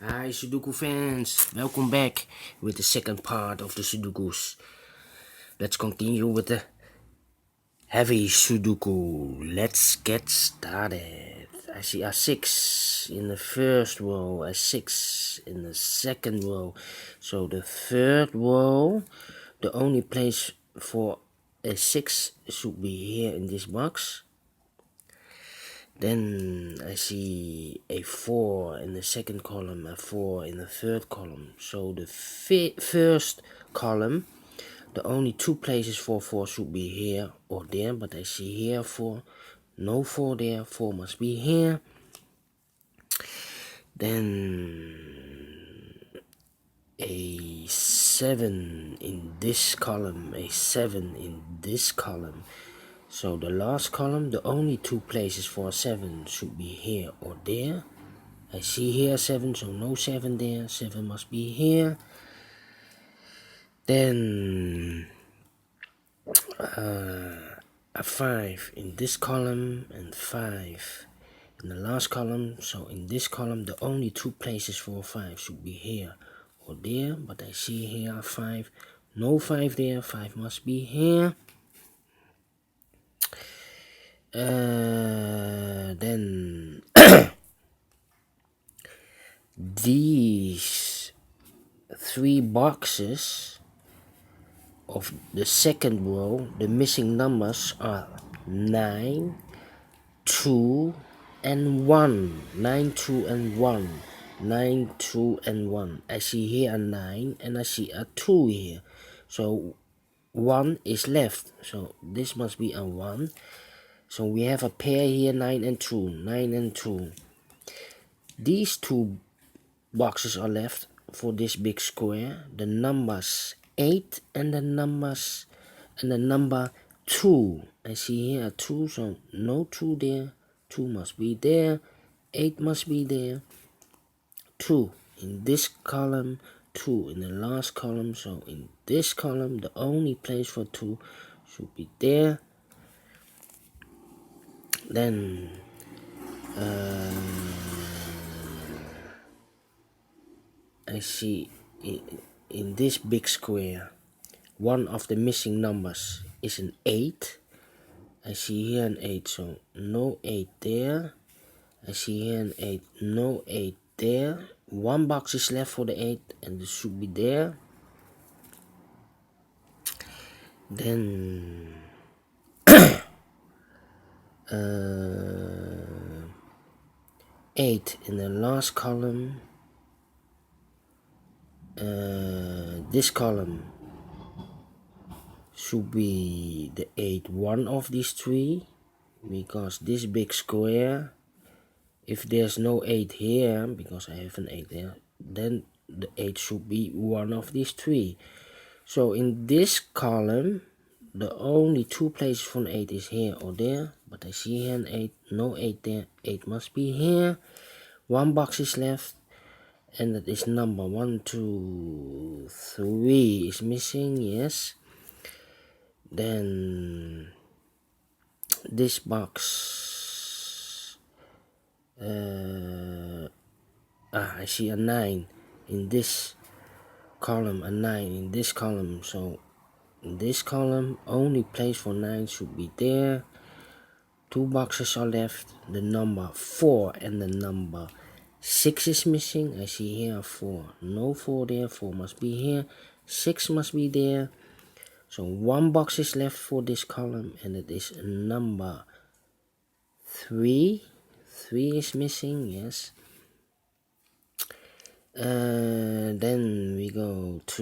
Hi Sudoku fans, welcome back with the second part of the Sudokus. Let's continue with the Heavy Sudoku. Let's get started. I see a 6 in the first row, a 6 in the second row. So the third row, the only place for a 6 should be here in this box. Then I see a 4 in the second column, a 4 in the third column. So the first column, the only two places for 4 should be here or there, but I see here 4, no 4 there, 4 must be here. Then a 7 in this column, a 7 in this column. So the last column, the only two places for 7 should be here or there. I see here 7, so no 7 there, 7 must be here. Then a 5 in this column and 5 in the last column. So in this column, the only two places for 5 should be here or there, but I see here 5, no 5 there, 5 must be here. Then these 3 boxes of the second row, the missing numbers are 9, 2, and 1. 9, 2, and 1. 9, 2, and 1. I see here a 9 and I see a 2 here. So 1 is left. So this must be a 1. So we have a pair here, 9 and 2. 9 and 2. These 2 boxes are left for this big square. The numbers 8 and the number 2. I see here a 2, so no 2 there. 2 must be there. 8 must be there. 2 in this column, 2 in the last column. So in this column, the only place for 2 should be there. Then I see in this big square, one of the missing numbers is an 8. I see here an 8, so no 8 there. I see here an 8, no 8 there. One box is left for the 8 and it should be there. Then 8 in the last column. This column should be the 8, one of these 3, because this big square, if there's no 8 here, because I have an 8 there, then the 8 should be one of these 3. So in this column, the only 2 places for an 8 is here or there, but I see here an 8, no 8 there, 8 must be here. One box is left, and that is number 1, 2, 3 is missing, yes. Then this box, I see a 9 in this column, a 9 in this column. So in this column, only place for 9 should be there. 2 boxes are left. The number 4 and the number 6 is missing. I see here 4, no 4 there, 4 must be here, 6 must be there. So one box is left for this column, and it is number 3. 3 is missing, yes. Then we go to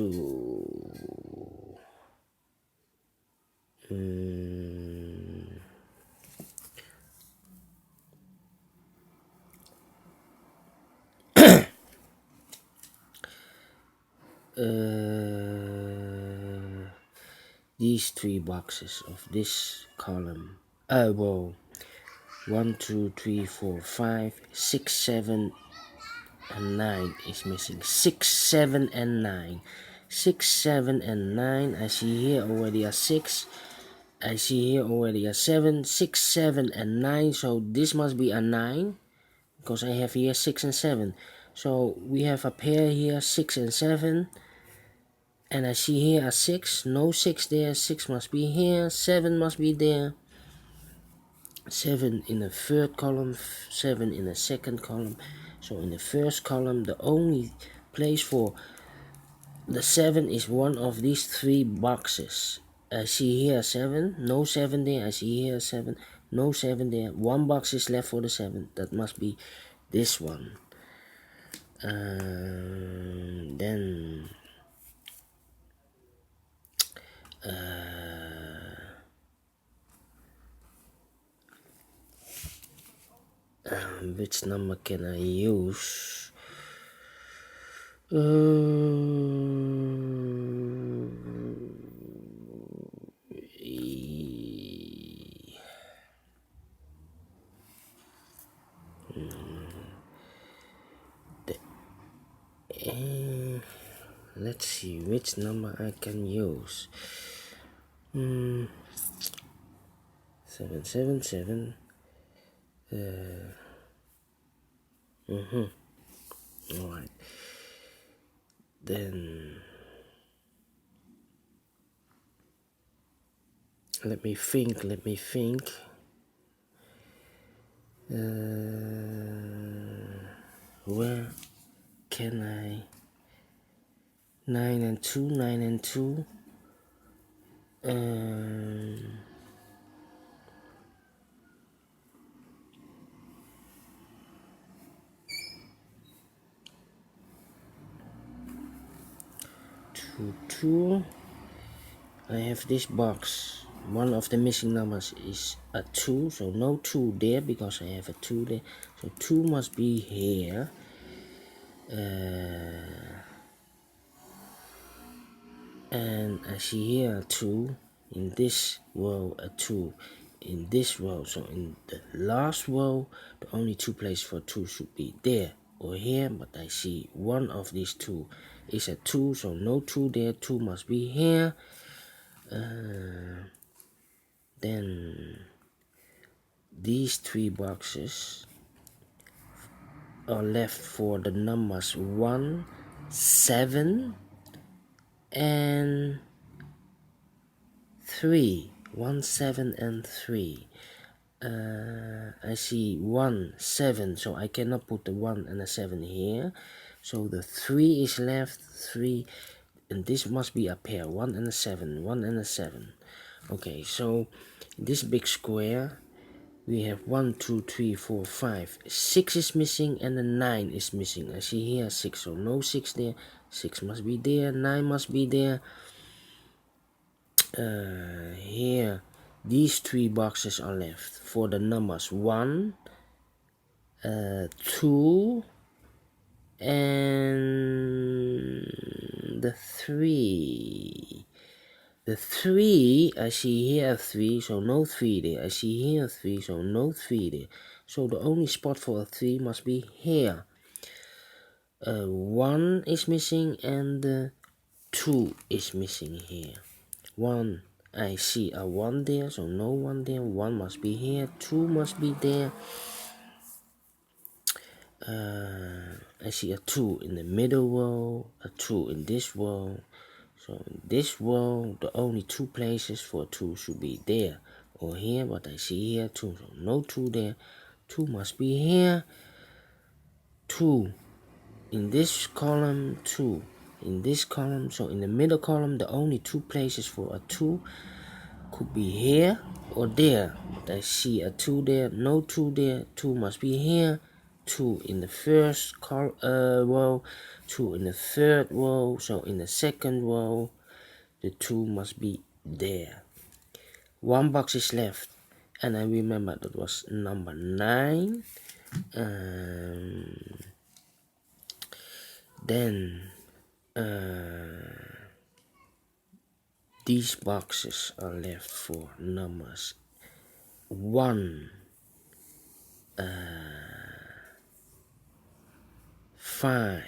these 3 boxes of this column. Row 1, 2, 3, 4, 5, 6, 7, and 9 is missing. 6, 7, and 9. 6, 7, and 9. I see here already a 6. I see here already a 7. 6, 7, and 9. So this must be a 9, because I have here 6 and 7. So we have a pair here, 6 and 7. And I see here a 6, no 6 there, 6 must be here, 7 must be there. 7 in the third column, 7 in the second column. So in the first column, the only place for the 7 is one of these 3 boxes. I see here 7, no 7 there, I see here 7, no 7 there. 1 box is left for the 7, that must be this one. Then which number can I use? Let's see which number I can use. 777. Alright. Then let me think. Where can I? 9 and 2, 9 and 2. 2, 2. I have this box. One of the missing numbers is a 2, so no 2 there because I have a 2 there. So 2 must be here. And I see here a 2, in this row a 2, in this row. So in the last row, the only 2 places for 2 should be there or here, but I see one of these 2 is a 2, so no 2 there, 2 must be here. Then these 3 boxes are left for the numbers 1, 7 and 3. 1, 7 and 3. I see 1, 7, so I cannot put the 1 and a 7 here. So the 3 is left, 3, and this must be a pair, 1 and a 7, 1 and a 7. Okay, so this big square, we have 1, 2, 3, 4, 5. 6 is missing and the 9 is missing. I see here 6, so no 6 there. 6 must be there, 9 must be there. Here, these 3 boxes are left for the numbers 1, 2, and the 3. The 3, I see here 3, so no 3 there. I see here 3, so no 3 there. So the only spot for a 3 must be here. 1 is missing and 2 is missing here. 1, I see a 1 there, so no 1 there. 1 must be here, 2 must be there. I see a 2 in the middle row, a 2 in this row. So in this row, the only 2 places for 2 should be there or here, but I see here 2, so no 2 there. 2 must be here. 2 in this column, 2 in this column. So in the middle column, the only 2 places for a 2 could be here or there. But I see a 2 there, no 2 there. 2 must be here. 2 in the first row, 2 in the third row. So in the second row, the 2 must be there. 1 box is left, and I remember that was number 9. Then these boxes are left for numbers 1, 5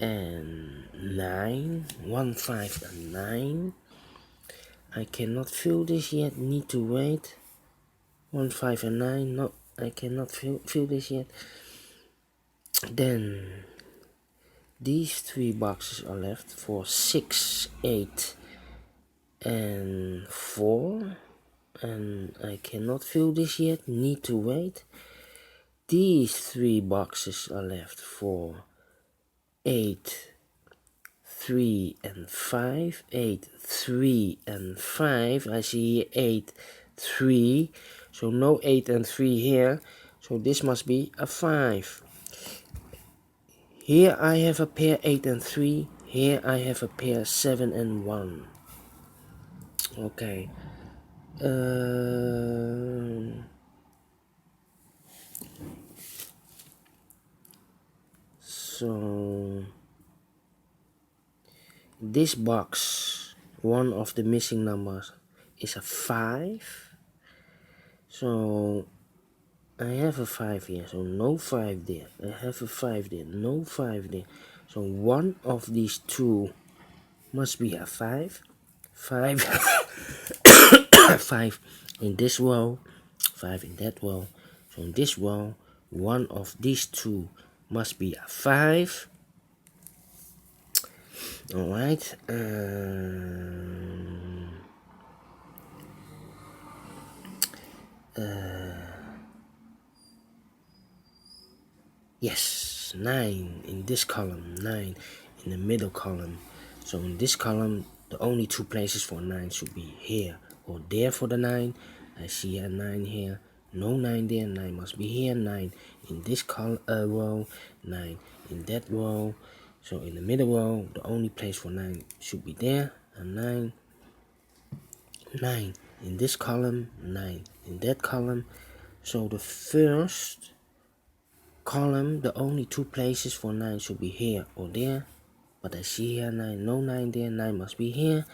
and 9. 1, 5 and 9. I cannot fill this yet, need to wait. 1, 5 and 9, no, I cannot fill this yet. Then these 3 boxes are left for 6, 8 and 4, and I cannot fill this yet, need to wait. These 3 boxes are left for 8, 3 and 5, 8, 3 and 5. I see here 8, 3, so no 8 and 3 here, so this must be a 5. Here I have a pair 8 and 3, here I have a pair 7 and 1. Okay. So this box, one of the missing numbers is a 5. So I have a 5 here, so no 5 there. I have a 5 there, no 5 there. So one of these two must be a 5. 5 5 in this row, 5 in that row. So in this row, one of these two must be a 5. Alright. Yes, 9 in this column, 9 in the middle column. So in this column, the only 2 places for 9 should be here or there for the 9. I see a 9 here, no 9 there, 9 must be here, 9 in this row, 9 in that row. So in the middle row, the only place for 9 should be there, and 9, 9 in this column, 9 in that column. So the first column, the only 2 places for 9 should be here or there, but I see here 9, no 9 there, 9 must be here.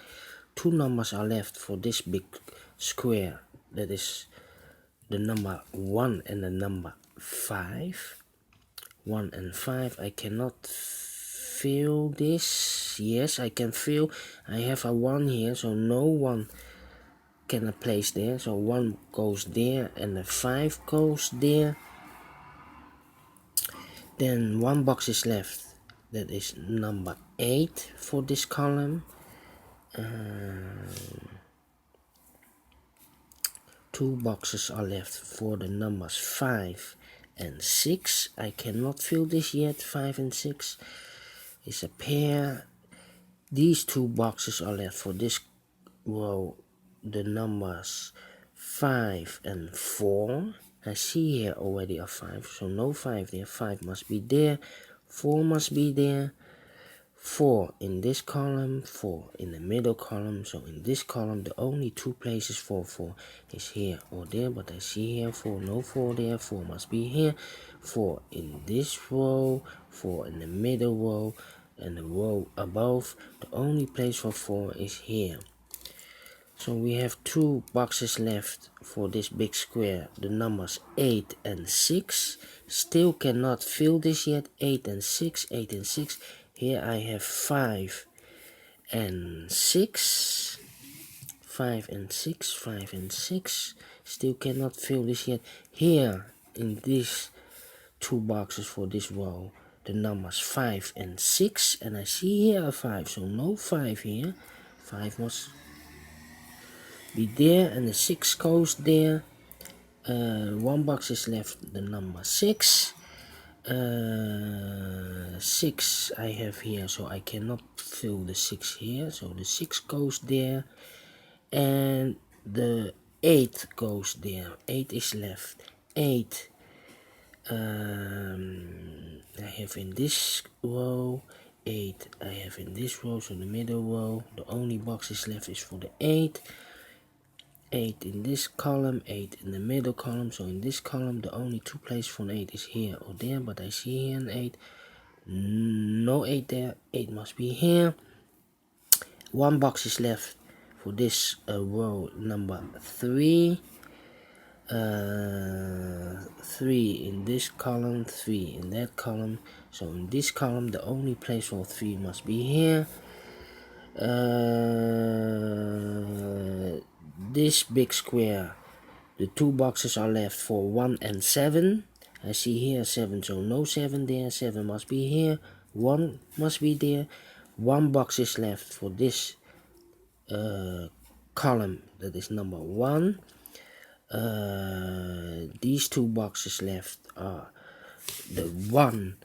2 numbers are left for this big square, that is the number 1 and the number 5. 1 and 5, I cannot fill this. Yes, I can fill. I have a 1 here, so no 1 can place there, so 1 goes there and the 5 goes there. Then 1 box is left, that is number 8 for this column. 2 boxes are left for the numbers 5 and 6. I cannot fill this yet. 5 and 6 is a pair. These 2 boxes are left for this row, the numbers 5 and 4. I see here already a 5, so no 5 there. 5 must be there, 4 must be there. 4 in this column, 4 in the middle column. So in this column, the only 2 places for 4 is here or there, but I see here 4, no 4 there, 4 must be here. 4 in this row, 4 in the middle row, and the row above, the only place for 4 is here. So we have 2 boxes left for this big square, the numbers 8 and 6. Still cannot fill this yet. 8 and 6, 8 and 6. Here I have 5 and 6. 5 and 6, 5 and 6. Still cannot fill this yet. Here in these 2 boxes for this row, the numbers 5 and 6. And I see here a 5, so no 5 here. 5 must be there, and the 6 goes there. 1 box is left, the number 6. 6 I have here, so I cannot fill the 6 here, so the 6 goes there, and the 8 goes there. 8 is left. 8 I have in this row, 8 I have in this row, so the middle row, the only boxes left is for the 8. 8 in this column, 8 in the middle column. So in this column, the only 2 places for an 8 is here or there, but I see here an 8. No 8 there, 8 must be here. 1 box is left for this row, number 3. 3 in this column, 3 in that column. So in this column, the only place for 3 must be here. This big square, the 2 boxes are left for 1 and 7. I see here 7, so no 7 there. 7 must be here. 1 must be there. 1 box is left for this column, that is number 1. These 2 boxes left are the 1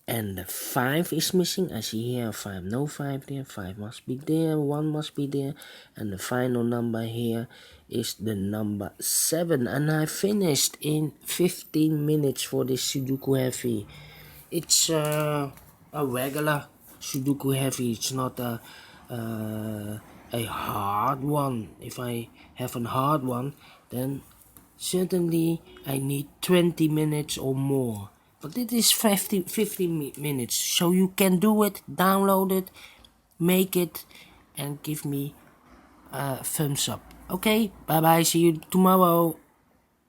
and the 5 is missing. I see here 5, no 5 there. 5 must be there, 1 must be there, and the final number here is the number 7. And I finished in 15 minutes for this Sudoku Heavy. It's a regular Sudoku Heavy. It's not a hard one. If I have a hard one, then certainly I need 20 minutes or more. But it is 15 minutes, so you can do it, download it, make it, and give me a thumbs up. Okay, bye bye, see you tomorrow.